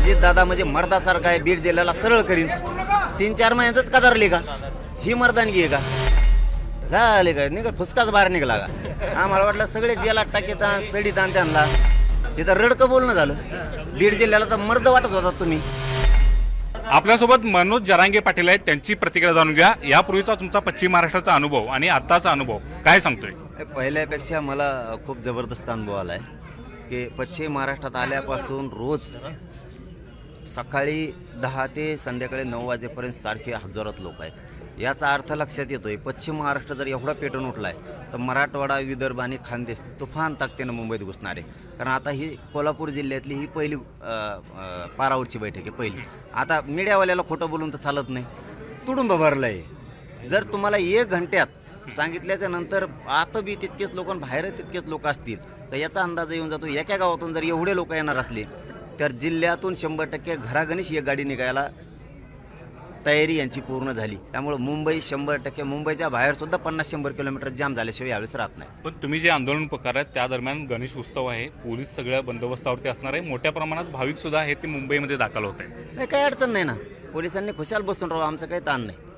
अजित दादा म्हणजे मर्दासारखा आहे, बीड जिल्ह्याला सरळ करीन. 3-4 महिन्यातच कदारली का ही मर्दानगी आहे का? झाले का निघा फुसकाच बाहेर निघाला का? आम्हाला वाटलं सगळे जेलात टाकीत सडीत आणि त्यांना तिथं रडकं बोलणं झालं. बीड जिल्ह्याला तर मर्द वाटत होता तुम्ही. आपल्यासोबत मनोज जरांगे पाटील आहेत, त्यांची प्रतिक्रिया जाणून घ्या. यापूर्वीचा तुमचा पश्चिम महाराष्ट्राचा अनुभव आणि आताचा अनुभव काय सांगतोय? पहिल्यापेक्षा मला खूप जबरदस्त अनुभव आला आहे की पश्चिम महाराष्ट्रात आल्यापासून रोज सकाळी 10 ते संध्याकाळी 9 वाजेपर्यंत सारखे हजारात लोक आहेत. याचा अर्थ लक्षात येतोय पाश्चिम महाराष्ट्र जर एवढा पेटून उठला आहे तर मराठवाडा, विदर्भ आणि खानदेश तुफान ताकदीनं मुंबईत घुसणार आहे. कारण आता ही कोल्हापूर जिल्ह्यातली ही पहिली पारावरची बैठक आहे पहिली. आता मीडियावाल्याला खोटं बोलून तर चालत नाही, तुडुंब भरलं आहे. जर तुम्हाला 1 घंट्यात सांगितल्याच्या नंतर आत बी तितकेच लोक बाहेर तितकेच लोक असतील तर याचा अंदाज येऊन जातो. एका गावातून जर एवढे लोक येणार असले तर जिल्ह्यातून 100% घरागणीश एक गाडी निघायला तयारी यांची पूर्ण झाली. त्यामुळे मुंबई 100% मुंबईच्या बाहेर सुद्धा 50-100 किलोमीटर जाम झाल्याशिवाय यावेळेस राहत नाही. पण तुम्ही जे आंदोलन पुकारत त्या दरम्यान गणेश उत्सव आहे, पोलीस सगळ्या बंदोबस्तावरती असणार आहे, मोठ्या प्रमाणात भाविक सुद्धा आहे ते मुंबईमध्ये दाखल होत आहे. नाही काही अडचण नाही ना, पोलिसांनी खुशाल बसून राहू, आमचं काही ताण नाही.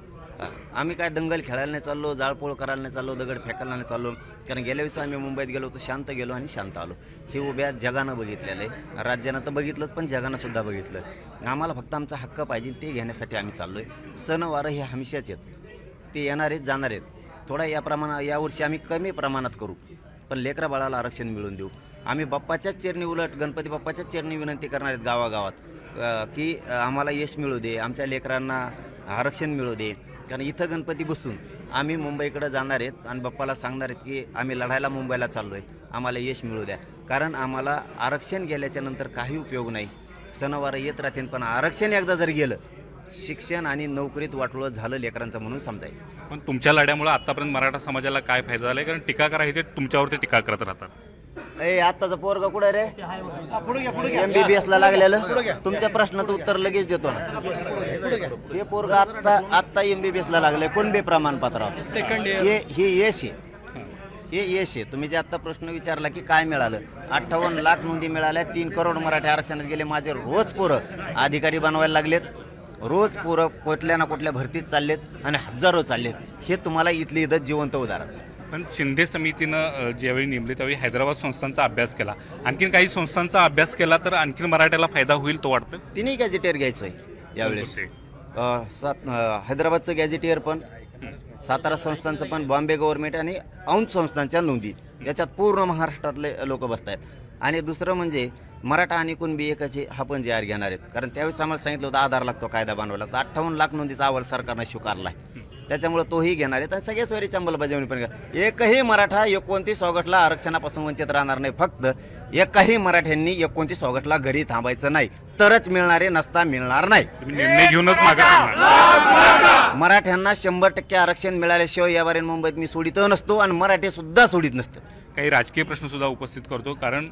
आम्ही काय दंगल खेळायला नाही चाललो, जाळपोळ करायला नाही चाललो, दगड फेकायला नाही चाललो. कारण गेल्या वेळेस आम्ही मुंबईत गेलो होतो, शांत गेलो आणि शांत आलो. हे उभ्या जगानं बघितलेलं आहे, राज्यानं तर बघितलंच पण जगानं सुद्धा बघितलं. आम्हाला फक्त आमचा हक्क पाहिजे ते घेण्यासाठी आम्ही चाललो आहे. सणवारं हे हमेशाच आहेत, ते येणार आहेत जाणार आहेत. थोडा यावर्षी आम्ही कमी प्रमाणात करू पण लेकरा बाळाला आरक्षण मिळवून देऊ. आम्ही बाप्पाच्याच चरणी, उलट गणपती बाप्पाच्याच चरणी विनंती करणार आहेत गावागावात की आम्हाला यश मिळू दे, आमच्या लेकरांना आरक्षण मिळू दे. कारण इथं गणपती बसून आम्ही मुंबईकडे जाणार आहेत आणि बाप्पाला सांगणार आहेत की आम्ही लढायला मुंबईला चाललो आहे, आम्हाला यश मिळू द्या. कारण आम्हाला आरक्षण गेल्याच्या नंतर काही उपयोग नाही. सणवार येत राहतील पण आरक्षण एकदा जर गेलं, शिक्षण आणि नोकरीत वाटोळं झालं लेकरांचं म्हणून समजायचं. पण तुमच्या लढ्यामुळे आतापर्यंत मराठा समाजाला काय फायदा झालाय? कारण टीकाकार आहे ते तुमच्यावरती टीका करत राहतात. आत्ताचं पोरगा कुठं रे? MBBS ला लागलेलं. तुमच्या प्रश्नाचं उत्तर लगेच देतो ना. हे पोरगा आत्ता MBBS ला लागले कोणबी प्रमाणपत्रावर. हे यश आहे, हे यश आहे. तुम्ही जे आत्ता प्रश्न विचारला की काय मिळालं, 58 लाख नोंदी मिळाल्या, 3 करोड मराठी आरक्षणात गेले. माझे रोज पोरं अधिकारी बनवायला लागलेत, रोज पोरं कुठल्या ना कुठल्या भरतीत चाललेत आणि हजारो चाललेत. हे तुम्हाला इथली इथं जिवंत उदाहरण. पण शिंदे समितीनं ज्यावेळी नेमली त्यावेळी हैदराबाद संस्थांचा अभ्यास केला, आणखीन काही संस्थांचा अभ्यास केला तर आणखीन मराठ्याला फायदा होईल तो वाटतं. तिन्ही गॅजेटियर घ्यायचं आहे यावेळेस. हैदराबादचं गॅजेटियर पण, सातारा संस्थांचं पण, बॉम्बे गव्हर्नमेंट आणि औंध संस्थांच्या नोंदी याच्यात पूर्ण महाराष्ट्रातले लोक बसत आहेत. आणि दुसरं म्हणजे मराठा आणि कुणबी एकाचे हा पण JR घेणार आहेत. कारण त्यावेळेस आम्हाला सांगितलं होतं आधार लागतो, कायदा बनवायला लागतो. 58 लाख नोंदीचा अहवाल सरकारनं स्वीकारला आहे, त्याच्यामुळे तोही घेणार आहेत. आणि सगळ्याच वेळेची अंमलबजावणी पण एकही मराठा 29 ऑगस्टला आरक्षणापासून वंचित राहणार नाही. फक्त एकही मराठ्यांनी 29 ऑगस्टला घरी थांबायचं नाही, तरच मिळणारे, नसता मिळणार नाही. निर्णय घेऊनच मागे मराठ्यांना 100% आरक्षण मिळाल्याशिवाय यावर मुंबईत मी सोडित नसतो आणि मराठी सुद्धा सोडित नसतं. काही राजकीय प्रश्न सुद्धा उपस्थित करतो. कारण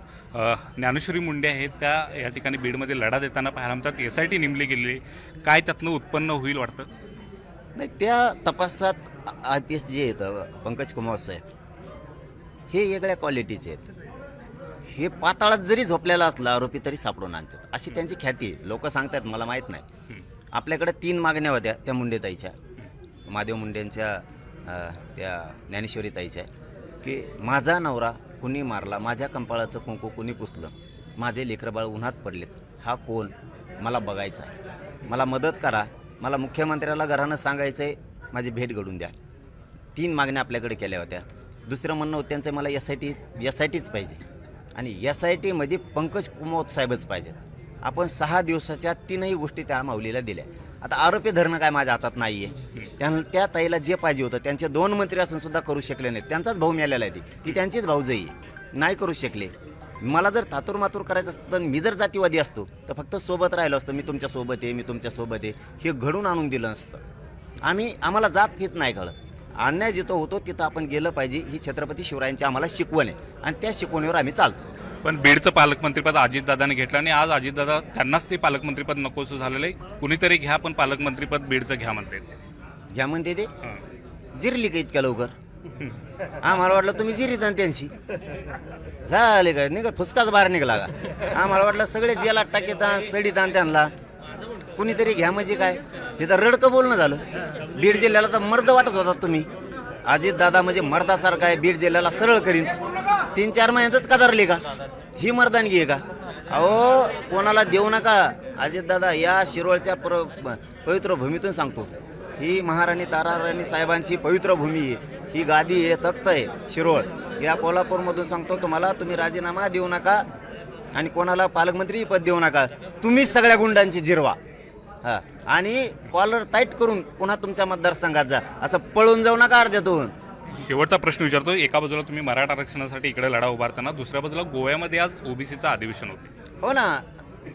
ज्ञानेश्वरी मुंडे आहेत त्या या ठिकाणी बीडमध्ये लढा देताना पाहायला म्हणतात SIT नेमली गेली, काय त्यातनं उत्पन्न होईल वाटतं? नाही, त्या तपासात IPS जे आहेत पंकज कुमार साहेब, हे वेगळ्या क्वालिटीचे आहेत. हे पाताळात जरी झोपलेला असला आरोपी तरी सापडून आणतात, अशी त्यांची ख्याती. लोक सांगतात, मला माहीत नाही. आपल्याकडे 3 मागण्या होत्या त्या मुंडेताईच्या, महादेव मुंडेंच्या, त्या ज्ञानेश्वरी ताईच्या, की माझा नवरा कुणी मारला, माझ्या कंपाळाचं कुंकू कुणी पुसलं, माझे लेकरबाळ उन्हात पडलेत, हा कोण मला बघायचा आहे, मला मदत करा, मला मुख्यमंत्र्याला घरानं सांगायचं आहे, माझी भेट घडून द्या. 3 मागण्या आपल्याकडे केल्या होत्या. दुसरं म्हणणं होतं त्यांचं, मला SITच पाहिजे आणि SITमध्ये पंकज कुमार साहेबच पाहिजेत. आपण 6 दिवसाच्या 3ही गोष्टी त्या माऊलीला दिल्या. आता आरोपी धरणं काय माझ्या हातात नाही आहे. त्या ताईला जे पाहिजे होतं, त्यांचे 2 मंत्री असून सुद्धा करू शकले नाहीत. त्यांचाच भाऊ मिळालेला आहे, ती त्यांचीच भाऊजाई नाही करू शकले. मला जर थातूरमातूर करायचं असतं तर मी जर जातीवादी असतो तर फक्त सोबत राहिलो असतो, मी तुमच्यासोबत आहे, मी तुमच्यासोबत आहे, हे घडून आणून दिलं असतं. आम्हाला जात भीत नाही कळत. अन्याय जिथं होतो तिथं आपण गेलं पाहिजे, ही छत्रपती शिवरायांची आम्हाला शिकवण आहे आणि त्या शिकवणीवर आम्ही चालतो. पण बीडचं पालकमंत्रीपद अजितदादाने घेतलं आणि आज अजितदादा त्यांनाच ते पालकमंत्रीपद नकोसं झालेलं आहे. कुणीतरी घ्या पण पालकमंत्रीपद बीडचं घ्या म्हणते. घ्या म्हणते ते जिरली का इतक्या लवकर? आम्हाला वाटलं तुम्ही जिरीत त्यांची झाले काय निघा फुसकाच बाहेर निघाला का आम्हाला वाटलं सगळे जेलात टाकीत सडीत त्यांना कुणीतरी घ्या म्हणजे काय हे तर रडकं बोलणं झालं. बीड जिल्ह्याला तर मर्द वाटत होता तुम्ही. अजित दादा म्हणजे मर्दासारखा आहे, बीड जिल्ह्याला सरळ करीन. 3-4 महिन्यातच कदरली का ही मर्दानगी आहे का? अहो कोणाला देऊ नका. अजित दादा या शिरोळच्या पवित्र भूमीतून सांगतो, ही महाराणी ताराराणी साहेबांची पवित्र भूमी आहे. ही गादी आहे, तख्त आहे शिरोळ. या कोल्हापूरमधून सांगतो तुम्हाला, तुम्ही राजीनामा देऊ नका आणि कोणाला पालकमंत्री पद देऊ नका. तुम्हीच सगळ्या गुंडांची जिरवा. हा आणि कॉलर टाईट करून पुन्हा तुमच्या मतदारसंघात जा. असं पळून जाऊ नका अर्ध्यातून. शेवटचा प्रश्न विचारतो. एका बाजूला तुम्ही मराठा आरक्षणासाठी इकडे लढा उभारताना, दुसऱ्या बाजूला गोव्यामध्ये आज ओबीसीचं अधिवेशन होते. हो ना,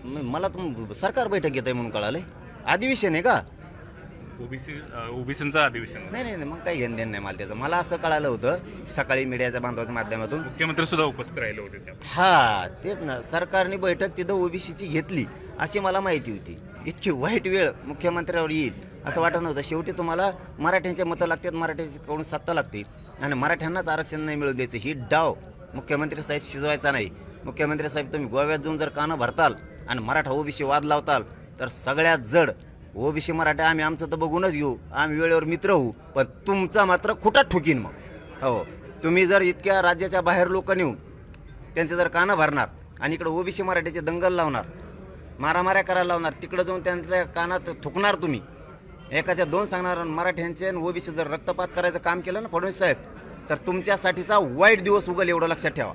मला सरकार बैठक घेत आहे म्हणून कळालंय. अधिवेशन आहे का? ओबीसीचं अधिवेशन. नाही नाही नाही, मग काही घेणं देणं नाही मला त्याचं. मला असं कळालं होतं सकाळी मीडियाच्या बांधवाच्या माध्यमातून, मुख्यमंत्री सुद्धा उपस्थित राहिले होते त्या. हा तेच ना, सरकारने बैठक तिथं ओबीसीची घेतली अशी मला माहिती होती. इतकी वाईट वेळ मुख्यमंत्र्यावर येईल असं वाटत नव्हतं. शेवटी तुम्हाला मराठ्यांचे मतं लागतात, मराठ्यांकडून सत्ता लागते आणि मराठ्यांनाच आरक्षण नाही मिळू द्यायचं. ही डाव मुख्यमंत्री साहेब शिजवायचा नाही. मुख्यमंत्री साहेब तुम्ही गोव्यात जाऊन जर कानं भरताल आणि मराठा ओबीसी वाद लावताल तर सगळ्यात जड ओबीसी मराठा आम्ही आमचं तर बघूनच घेऊ, आम्ही वेळेवर मित्र होऊ, पण तुमचा मात्र खुटात ठोकीन मग. हो, तुम्ही जर इतक्या राज्याच्या बाहेर लोक नेऊन त्यांचे जर कानं भरणार आणि इकडे ओबीसी मराठ्याचे दंगल लावणार, मारामाऱ्या करायला लावणार, तिकडं जाऊन त्यांच्या कानात थुकणार तुम्ही, एकाच्या 2 सांगणार, मराठ्यांचे आणि ओबीसी जर रक्तपात करायचं काम केलं ना फडणवीस साहेब, तर तुमच्यासाठीचा वाईट दिवस उगल एवढं लक्षात ठेवा.